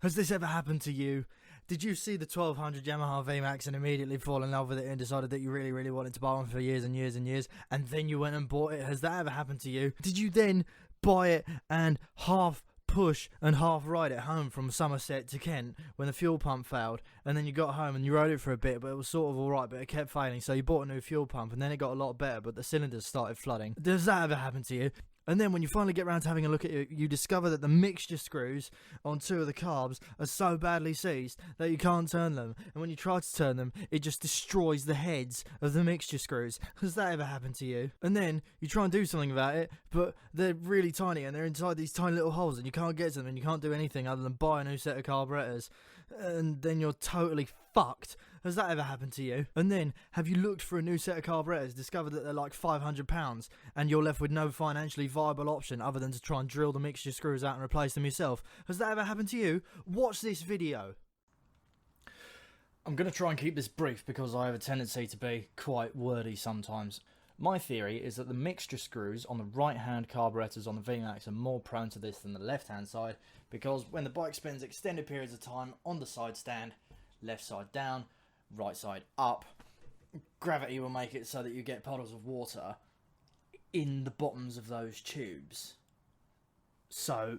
Has this ever happened to you? Did you see the 1200 Yamaha VMax and immediately fall in love with it and decided that you really, really wanted to buy one for years and years and years, and then you went and bought it? Has that ever happened to you? Did you then buy it and half push and half ride it home from Somerset to Kent when the fuel pump failed, and then you got home and you rode it for a bit, but it was sort of alright, but it kept failing, so you bought a new fuel pump and then it got a lot better, but the cylinders started flooding? Does that ever happen to you? And then when you finally get around to having a look at it, you discover that the mixture screws on two of the carbs are so badly seized that you can't turn them. And when you try to turn them, it just destroys the heads of the mixture screws. Has that ever happened to you? And then you try and do something about it, but they're really tiny and they're inside these tiny little holes and you can't get to them and you can't do anything other than buy a new set of carburettors. And then you're totally fucked. Has that ever happened to you? And then, have you looked for a new set of carburettors, discovered that they're like £500, and you're left with no financially viable option other than to try and drill the mixture screws out and replace them yourself? Has that ever happened to you? Watch this video. I'm going to try and keep this brief because I have a tendency to be quite wordy sometimes. My theory is that the mixture screws on the right-hand carburettors on the VMax are more prone to this than the left-hand side, because when the bike spends extended periods of time on the side stand, left side down, right side up, gravity will make it so that you get puddles of water in the bottoms of those tubes. So,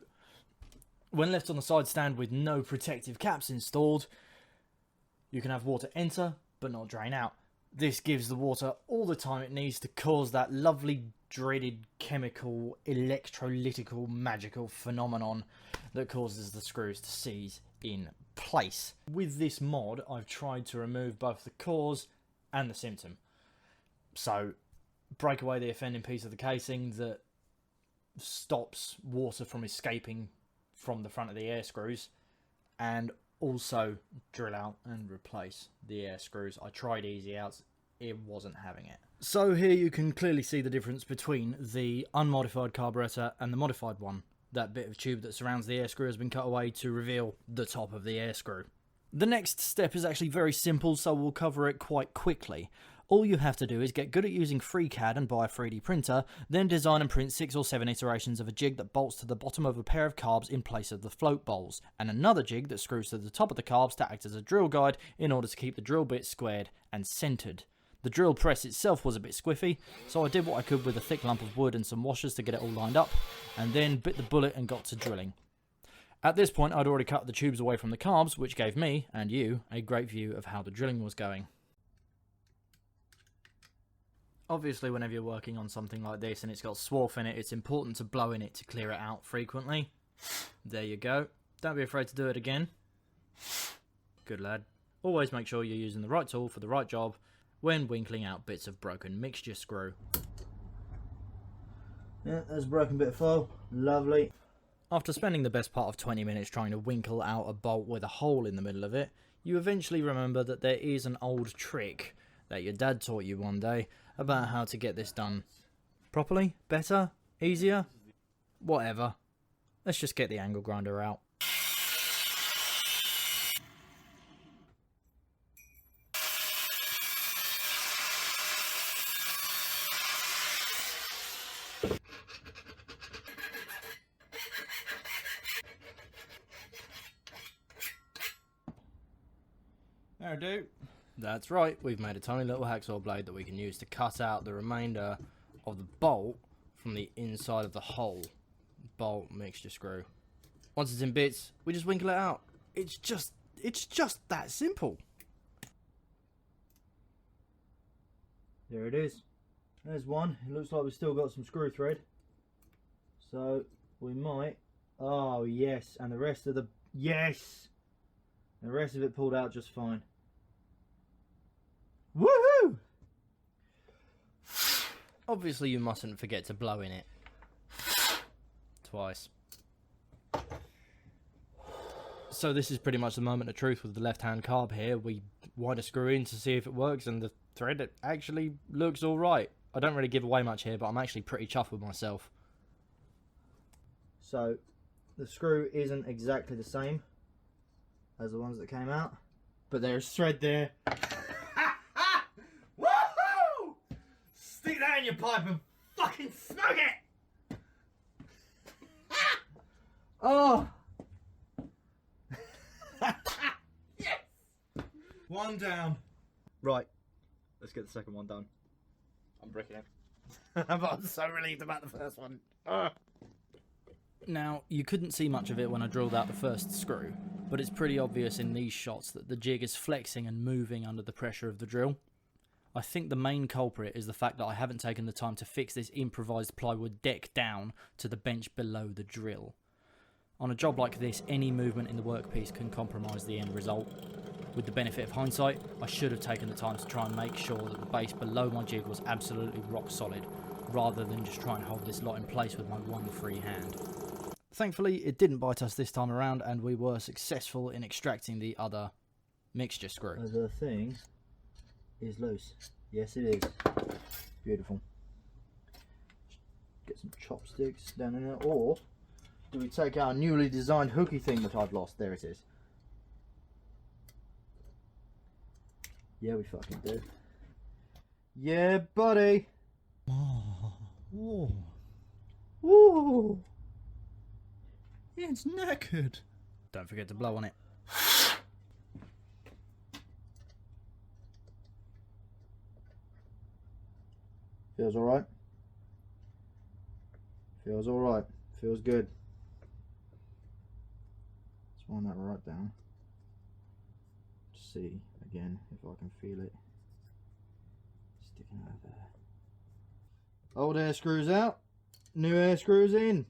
when left on the side stand with no protective caps installed, you can have water enter but not drain out. This gives the water all the time it needs to cause that lovely, dreaded, chemical, electrolytical, magical phenomenon that causes the screws to seize in place. With this mod, I've tried to remove both the cause and the symptom. So, break away the offending piece of the casing that stops water from escaping from the front of the air screws, and also drill out and replace the air screws. I tried easy outs, it wasn't having it. So here you can clearly see the difference between the unmodified carburetor and the modified one. That bit of tube that surrounds the air screw has been cut away to reveal the top of the air screw. The next step is actually very simple, so we'll cover it quite quickly. All you have to do is get good at using FreeCAD and buy a 3D printer, then design and print 6 or 7 iterations of a jig that bolts to the bottom of a pair of carbs in place of the float bowls, and another jig that screws to the top of the carbs to act as a drill guide in order to keep the drill bit squared and centered. The drill press itself was a bit squiffy, so I did what I could with a thick lump of wood and some washers to get it all lined up, and then bit the bullet and got to drilling. At this point I'd already cut the tubes away from the carbs, which gave me, and you, a great view of how the drilling was going. Obviously, whenever you're working on something like this and it's got swarf in it, it's important to blow in it to clear it out frequently. There you go. Don't be afraid to do it again. Good lad. Always make sure you're using the right tool for the right job when winkling out bits of broken mixture screw. Yeah, there's a broken bit of foil. Lovely. After spending the best part of 20 minutes trying to winkle out a bolt with a hole in the middle of it, you eventually remember that there is an old trick that your dad taught you one day about how to get this done properly, better, easier, whatever. Let's just get the angle grinder out. There, dude. That's right, we've made a tiny little hacksaw blade that we can use to cut out the remainder of the bolt from the inside of the hole. Bolt mixture screw. Once it's in bits, we just winkle it out. It's just that simple. There it is. There's one. It looks like we've still got some screw thread. So we might... Oh yes, and the rest of the... Yes! The rest of it pulled out just fine. Woohoo! Obviously you mustn't forget to blow in it. Twice. So this is pretty much the moment of truth with the left hand carb here. We wind a screw in to see if it works, and the thread actually looks alright. I don't really give away much here, but I'm actually pretty chuffed with myself. So the screw isn't exactly the same as the ones that came out, but there's thread there. Woohoo! Stick that in your pipe and fucking smoke it! Oh! one down. Right, let's get the second one done. I'm breaking it. But I'm so relieved about the first one. Now, you couldn't see much of it when I drilled out the first screw, but it's pretty obvious in these shots that the jig is flexing and moving under the pressure of the drill. I think the main culprit is the fact that I haven't taken the time to fix this improvised plywood deck down to the bench below the drill. On a job like this, any movement in the workpiece can compromise the end result. With the benefit of hindsight, I should have taken the time to try and make sure that the base below my jig was absolutely rock solid, rather than just try and hold this lot in place with my one free hand. Thankfully, it didn't bite us this time around, and we were successful in extracting the other mixture screw. The thing is loose. Yes, it is. Beautiful. Get some chopsticks down in there, or do we take our newly designed hooky thing that I've lost? There it is. Yeah, we fucking do. Yeah, buddy. Whoa. Woo! It's knackered. Don't forget to blow on it. Feels alright. Feels alright. Feels good. Let's wind that right down. See again if I can feel it sticking out there. Old air screws out, new air screws in.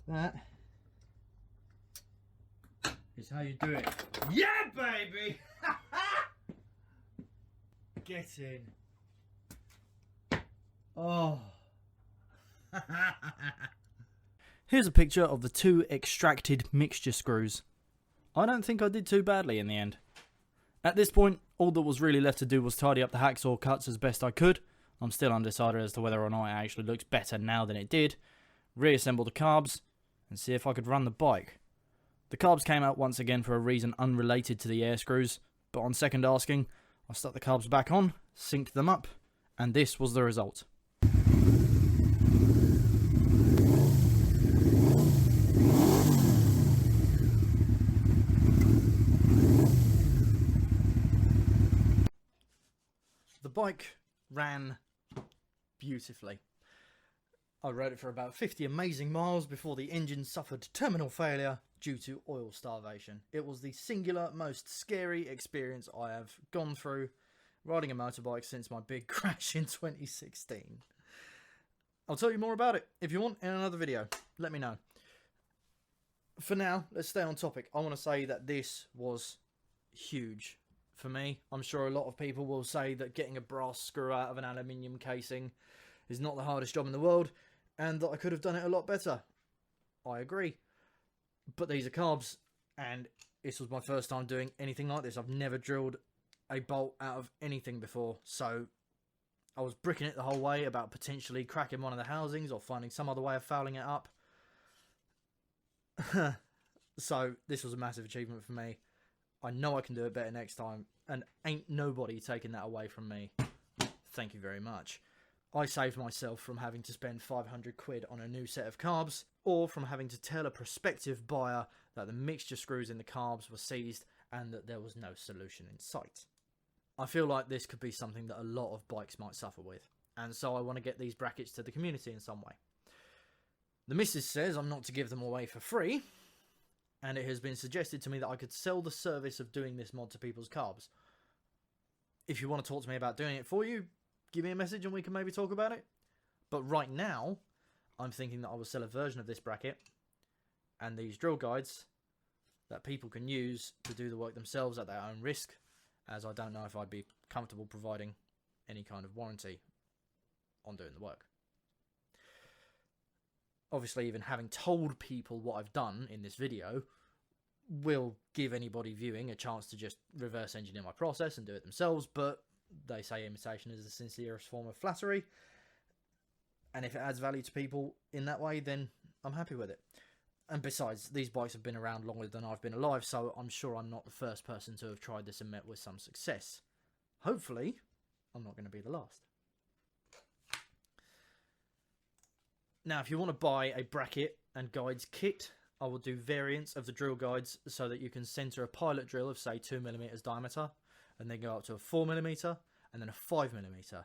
That is how you do it. Yeah, baby! Get in. Oh. Here's a picture of the two extracted mixture screws. I don't think I did too badly in the end. At this point, all that was really left to do was tidy up the hacksaw cuts as best I could. I'm still undecided as to whether or not it actually looks better now than it did. Reassemble the carbs, and see if I could run the bike. The carbs came out once again for a reason unrelated to the air screws, but on second asking, I stuck the carbs back on, synced them up, and this was the result. The bike ran beautifully. I rode it for about 50 amazing miles before the engine suffered terminal failure due to oil starvation. It was the singular most scary experience I have gone through riding a motorbike since my big crash in 2016. I'll tell you more about it if you want in another video. Let me know. For now, let's stay on topic. I want to say that this was huge for me. I'm sure a lot of people will say that getting a brass screw out of an aluminium casing is not the hardest job in the world, and that I could have done it a lot better. I agree. But these are carbs, and this was my first time doing anything like this. I've never drilled a bolt out of anything before, so I was bricking it the whole way about potentially cracking one of the housings or finding some other way of fouling it up. So this was a massive achievement for me. I know I can do it better next time, and ain't nobody taking that away from me. Thank you very much. I saved myself from having to spend 500 quid on a new set of carbs, or from having to tell a prospective buyer that the mixture screws in the carbs were seized and that there was no solution in sight. I feel like this could be something that a lot of bikes might suffer with, and so I want to get these brackets to the community in some way. The missus says I'm not to give them away for free, and it has been suggested to me that I could sell the service of doing this mod to people's carbs. If you want to talk to me about doing it for you, give me a message and we can maybe talk about it. But right now, I'm thinking that I will sell a version of this bracket and these drill guides that people can use to do the work themselves at their own risk, as I don't know if I'd be comfortable providing any kind of warranty on doing the work. Obviously, even having told people what I've done in this video will give anybody viewing a chance to just reverse engineer my process and do it themselves, but they say imitation is the sincerest form of flattery, and if it adds value to people in that way, then I'm happy with it. And besides, these bikes have been around longer than I've been alive, so I'm sure I'm not the first person to have tried this and met with some success. Hopefully, I'm not going to be the last. Now, if you want to buy a bracket and guides kit, I will do variants of the drill guides so that you can center a pilot drill of say 2mm diameter, and then go up to a 4mm and then a 5mm.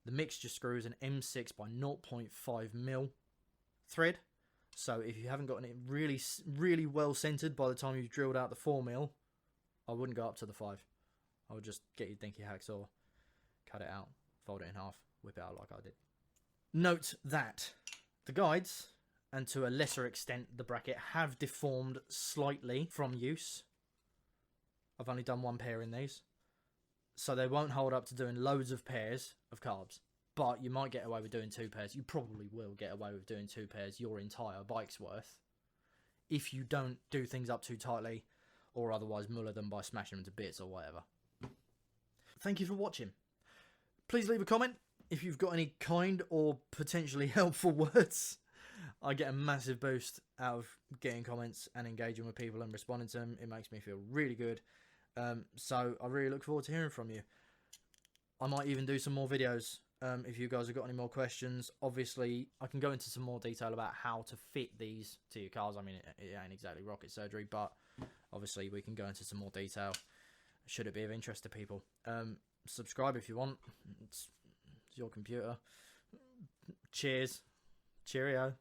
The mixture screw is an M6 by 0.5mm thread. So if you haven't gotten it really well centered by the time you've drilled out the 4mm, I wouldn't go up to the 5. I would just get your dinky hacksaw, cut it out, fold it in half, whip it out like I did. Note that the guides, and to a lesser extent the bracket, have deformed slightly from use. I've only done one pair in these, so they won't hold up to doing loads of pairs of carbs. But you might get away with doing 2 pairs. You probably will get away with doing 2 pairs your entire bike's worth, if you don't do things up too tightly or otherwise muller them by smashing them to bits or whatever. Thank you for watching. Please leave a comment if you've got any kind or potentially helpful words. I get a massive boost out of getting comments and engaging with people and responding to them. It makes me feel really good. So I really look forward to hearing from you. I might even do some more videos if you guys have got any more questions. Obviously, I can go into some more detail about how to fit these to your cars. I mean, it ain't exactly rocket surgery, but obviously we can go into some more detail should it be of interest to people. Subscribe if you want. It's your computer. Cheers. Cheerio.